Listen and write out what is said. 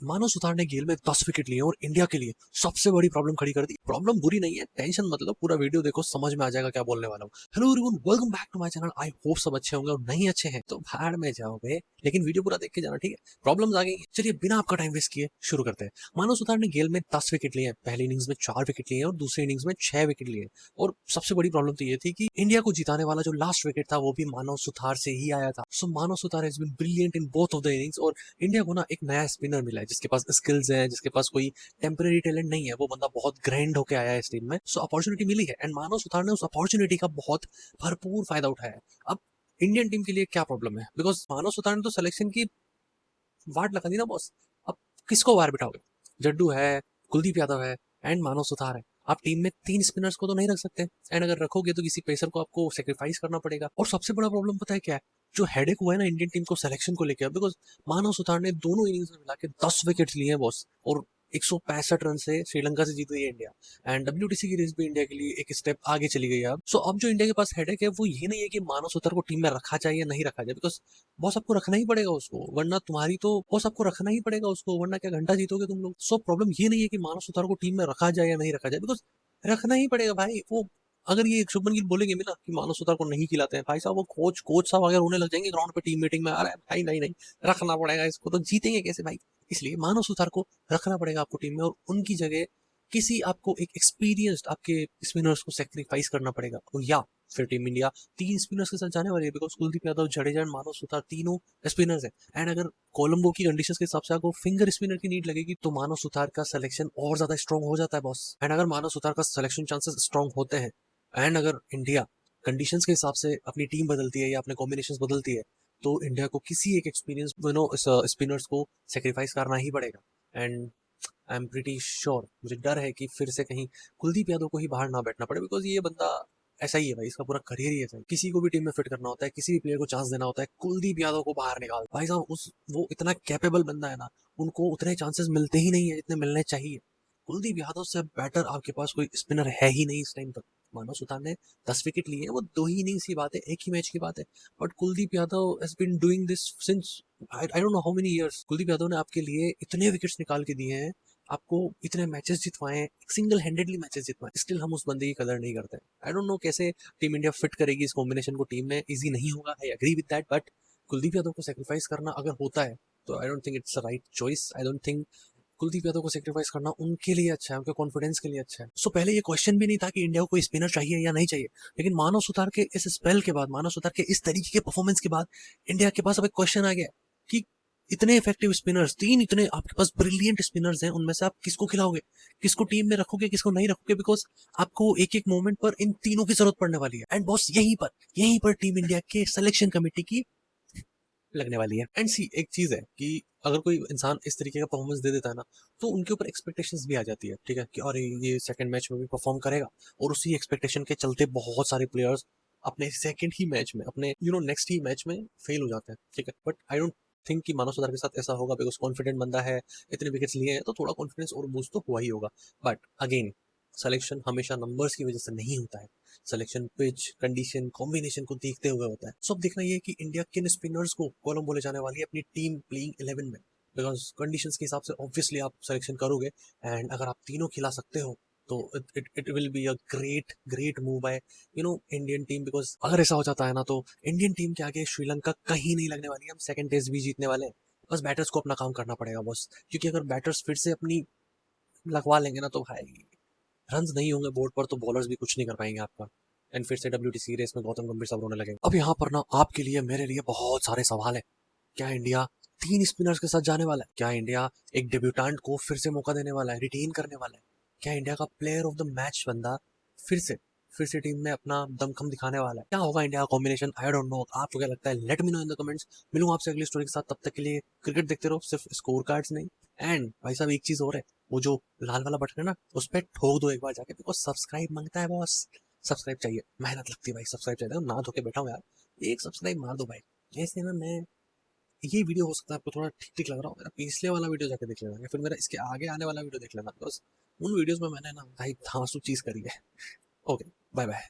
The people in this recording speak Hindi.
मानव सुतार ने गेल में 10 विकेट लिए और इंडिया के लिए सबसे बड़ी प्रॉब्लम खड़ी कर दी। प्रॉब्लम बुरी नहीं है, टेंशन मतलब पूरा वीडियो देखो, समझ में आ जाएगा क्या बोलने वाला हूँ। Hello everyone, welcome back to my channel. I hope सब अच्छे होंगे और नहीं अच्छे हैं तो भाड़ में जाओगे, लेकिन वीडियो पूरा देख के जाना, ठीक है। प्रॉब्लम्स आ गई, चलिए बिना आपका टाइम वेस्ट किए शुरू करते हैं। मानव सुतार ने गेल में 10 विकेट लिए, पहली इनिंग्स में 4 विकेट लिए और दूसरी इनिंग्स में 6 विकेट लिए। और सबसे बड़ी प्रॉब्लम तो ये थी कि इंडिया को जिताने वाला जो लास्ट विकेट था वो भी मानव सुतार से ही आया था। So Manav Suthar has been brilliant in both of the innings और इंडिया को ना एक नया स्पिनर मिला है जिसके पास स्किल्स है, जिसके पास कोई टेम्पररी टैलेंट नहीं है। वो बंदा बहुत ग्रैंड होके आया है इस टीम में। सो अपॉर्चुनिटी मिली है एंड मानव सुतार ने उस अपॉर्चुनिटी का बहुत भरपूर फायदा उठाया है। अब इंडियन टीम के लिए क्या प्रॉब्लम है, बिकॉज मानव सुतार ने तो सिलेक्शन की वाट लगा दी ना बॉस। अब किसको बाहर बिठाओगे? जड्डू है, कुलदीप यादव है एंड मानव सुतार है। आप टीम में 3 स्पिनर्स को तो नहीं रख सकते एंड अगर रखोगे तो किसी पेसर को आपको सेक्रीफाइस करना पड़ेगा। और सबसे बड़ा प्रॉब्लम पता है क्या है? जो हेडेक हुआ है ना इंडियन टीम को सिलेक्शन को लेकर, बिकॉज मानव सुतार ने दोनों इनिंग्स में मिला के 10 विकेट लिए हैं बॉस। और 165 रन से श्रीलंका से जीत गई है इंडिया एंड डब्ल्यूटीसी की रेस भी इंडिया के लिए एक स्टेप आगे चली गई है। अब सो अब जो इंडिया के पास हेडेक है वो ये नहीं है कि मानव सुतार को टीम में रखा जाए या नहीं रखा जाए, बिकॉज बॉस आपको रखना ही पड़ेगा उसको, वरना तुम्हारी तो बॉस आपको रखना ही पड़ेगा उसको, वरना क्या घंटा जीतोगे तुम लोग। सो प्रॉब्लम ये नहीं है कि मानव सुतार को टीम में रखा जाए या नहीं रखा जाए, बिकॉज रखना ही पड़ेगा भाई। वो अगर ये शुभमन गिल बोलेंगे भी ना कि मानव सुतार को नहीं खिलाते हैं, भाई साहब वो कोच साहब अगर रोने लग जाएंगे ग्राउंड पे टीम मीटिंग में, अरे भाई नहीं नहीं रखना पड़ेगा इसको, तो जीतेंगे कैसे भाई। इसलिए मानव सुतार को रखना पड़ेगा आपको टीम में और उनकी जगह किसी आपको एक एक्सपीरियंस्ड आपके स्पिनर्स को सेक्रीफाइस करना पड़ेगा। और या फिर टीम इंडिया 3 स्पिनर्स के साथ जाने वाली है, बिकॉज कुलदीप यादव, जडेजा एंड मानव सुतार तीनों स्पिनर्स हैं। एंड अगर कोलंबो की कंडीशंस के हिसाब से आपको फिंगर स्पिनर की नीड लगेगी तो मानव सुतार का सिलेक्शन और ज्यादा स्ट्रॉन्ग हो जाता है बॉस। एंड अगर मानव सुतार का सिलेक्शन चांसेस स्ट्रॉन्ग होते हैं एंड अगर इंडिया कंडीशंस के हिसाब से अपनी टीम बदलती है या अपने कॉम्बिनेशन बदलती है तो इंडिया को किसी एक एक्सपीरियंस स्पिनर्स को सेक्रीफाइस करना ही पड़ेगा। And I am pretty sure, मुझे डर है कि फिर से कहीं कुलदीप यादव को ही बाहर ना बैठना पड़े, बिकॉज ये बंदा ऐसा ही है भाई, इसका पूरा करियर ही ऐसा है। किसी को भी टीम में फिट करना होता है, किसी भी प्लेयर को चांस देना होता है, कुलदीप यादव को बाहर निकाल भाई साहब। उस वो इतना कैपेबल बंदा है ना, उनको उतने चांसेस मिलते ही नहीं है जितने मिलने चाहिए। कुलदीप यादव से बेटर आपके पास कोई स्पिनर है ही नहीं इस टाइम पर। मानव सुतार ने 10 विकेट लिए हैं, वो 2 ही इनिंग्स की बात है, एक ही मैच की बात है। But Kuldeep Yadav has been doing this since I don't know how many years. Kuldeep Yadav ने आपके लिए इतने विकेट्स निकाल के दिए हैं, आपको इतने मैचेस जितवाए, सिंगल हैंडेडली मैचेस जितवाए, स्टिल हम उस बंदे की कदर नहीं करते। आई डोंट नो कैसे टीम इंडिया फिट करेगी इस कॉम्बिनेशन को टीम में, इजी नहीं होगा, I agree with that. But Kuldeep Yadav को सेक्रीफाइस करना अगर होता है तो I don't think it's a right choice. I don't think Kuldeep Yadav को सेक्रीफाइस करना उनके लिए अच्छा है, उनके कॉन्फिडेंस के लिए अच्छा है। सो पहले ये क्वेश्चन भी नहीं था कि इंडिया को कोई स्पिनर चाहिए या नहीं चाहिए, लेकिन मानव सुतार के इस स्पेल के बाद, मानव सुतार के इस तरीके के परफॉर्मेंस के बाद इंडिया के पास अब एक क्वेश्चन आ गया कि इतने इफेक्टिव स्पिनर्स, 3 इतने आपके पास ब्रिलियंट स्पिनर्स हैं, उनमें से आप किसको खिलाओगे, किसको टीम में रखोगे, किसको नहीं रखोगे, बिकॉज आपको एक एक मोमेंट पर इन तीनों की जरूरत पड़ने वाली है। एंड बॉस यहीं पर टीम इंडिया के सिलेक्शन कमेटी की लगने वाली है। एंड सी एक चीज है कि अगर कोई इंसान इस तरीके का परफॉर्मेंस दे देता है ना तो उनके ऊपर एक्सपेक्टेशंस भी आ जाती है, ठीक है, कि अरे ये सेकंड मैच में भी परफॉर्म करेगा। और उसी एक्सपेक्टेशन के चलते बहुत सारे प्लेयर्स अपने सेकंड ही मैच में, अपने नेक्स्ट ही मैच में फेल हो जाते हैं, ठीक है। बट आई डोंट थिंक कि मानव सुधार के साथ ऐसा होगा, बिकॉज कॉन्फिडेंट बंदा है, इतने विकेट्स लिए हैं तो थोड़ा कॉन्फिडेंस और बूस्ट तो हुआ ही होगा। बट अगेन, सिलेक्शन हमेशा नंबर्स की वजह से नहीं होता है, सिलेक्शन पिच कंडीशन कॉम्बिनेशन को देखते हुए होता है। सो अब देखना ये है कि इंडिया किन स्पिनर्स को कोलंबो ले जाने वाली है अपनी टीम प्लेइंग 11 में, बिकॉज कंडीशंस के हिसाब से ऑब्वियसली आप सिलेक्शन करोगे। एंड अगर आप तीनों खिला सकते हो तो it will be a great great move by Indian team, because अगर ऐसा हो जाता है ना तो इंडियन टीम के आगे श्रीलंका कहीं नहीं लगने वाली है। हम सेकंड टेस्ट भी जीतने वाले हैं, बस बैटर्स को अपना काम करना पड़ेगा बॉस, क्योंकि अगर बैटर्स फिर से अपनी लगवा लेंगे ना तो भाई रन नहीं होंगे बोर्ड पर तो बॉलर्स भी कुछ नहीं कर पाएंगे आपका। एंड फिर से WTC रेस में गौतम गंभीर सब रोने लगेंगे। अब यहाँ पर ना आपके लिए मेरे लिए बहुत सारे सवाल है। क्या इंडिया 3 स्पिनर्स के साथ जाने वाला है? क्या इंडिया एक डेब्यूटेंट को फिर से मौका देने वाला है, रिटेन करने वाला है? क्या इंडिया का प्लेयर ऑफ द मैच बंदा फिर से टीम में अपना दमखम दिखाने वाला है? क्या होगा इंडिया का कॉम्बिनेशन? आई डोंट नो, आपको क्या लगता है? Let me know in the comments. मिलूंगा आपसे अगली स्टोरी के साथ, तब तक के लिए क्रिकेट देखते रहो, सिर्फ स्कोर कार्ड्स नहीं। एंड भाई साहब एक चीज और है, वो जो लाल वाला बटन है ना उस पर ठोक दो एक बार जाके, बिकॉज सब्सक्राइब मांगता है बॉस। सब्सक्राइब चाहिए, मेहनत लगती है भाई, सब्सक्राइब चाहिए, ना धोके बैठा हूँ यार, एक सब्सक्राइब मार दो भाई। ऐसे ना मैं, ये वीडियो हो सकता है आपको थोड़ा ठीक ठीक लग रहा हो, मेरा पिछले वाला वीडियो जाके देख लेना या फिर मेरा इसके आगे आने वाला वीडियो देख लेना, बिकॉज उन वीडियोस में मैंने ना भाई धांसू चीज करी है। Okay, bye bye.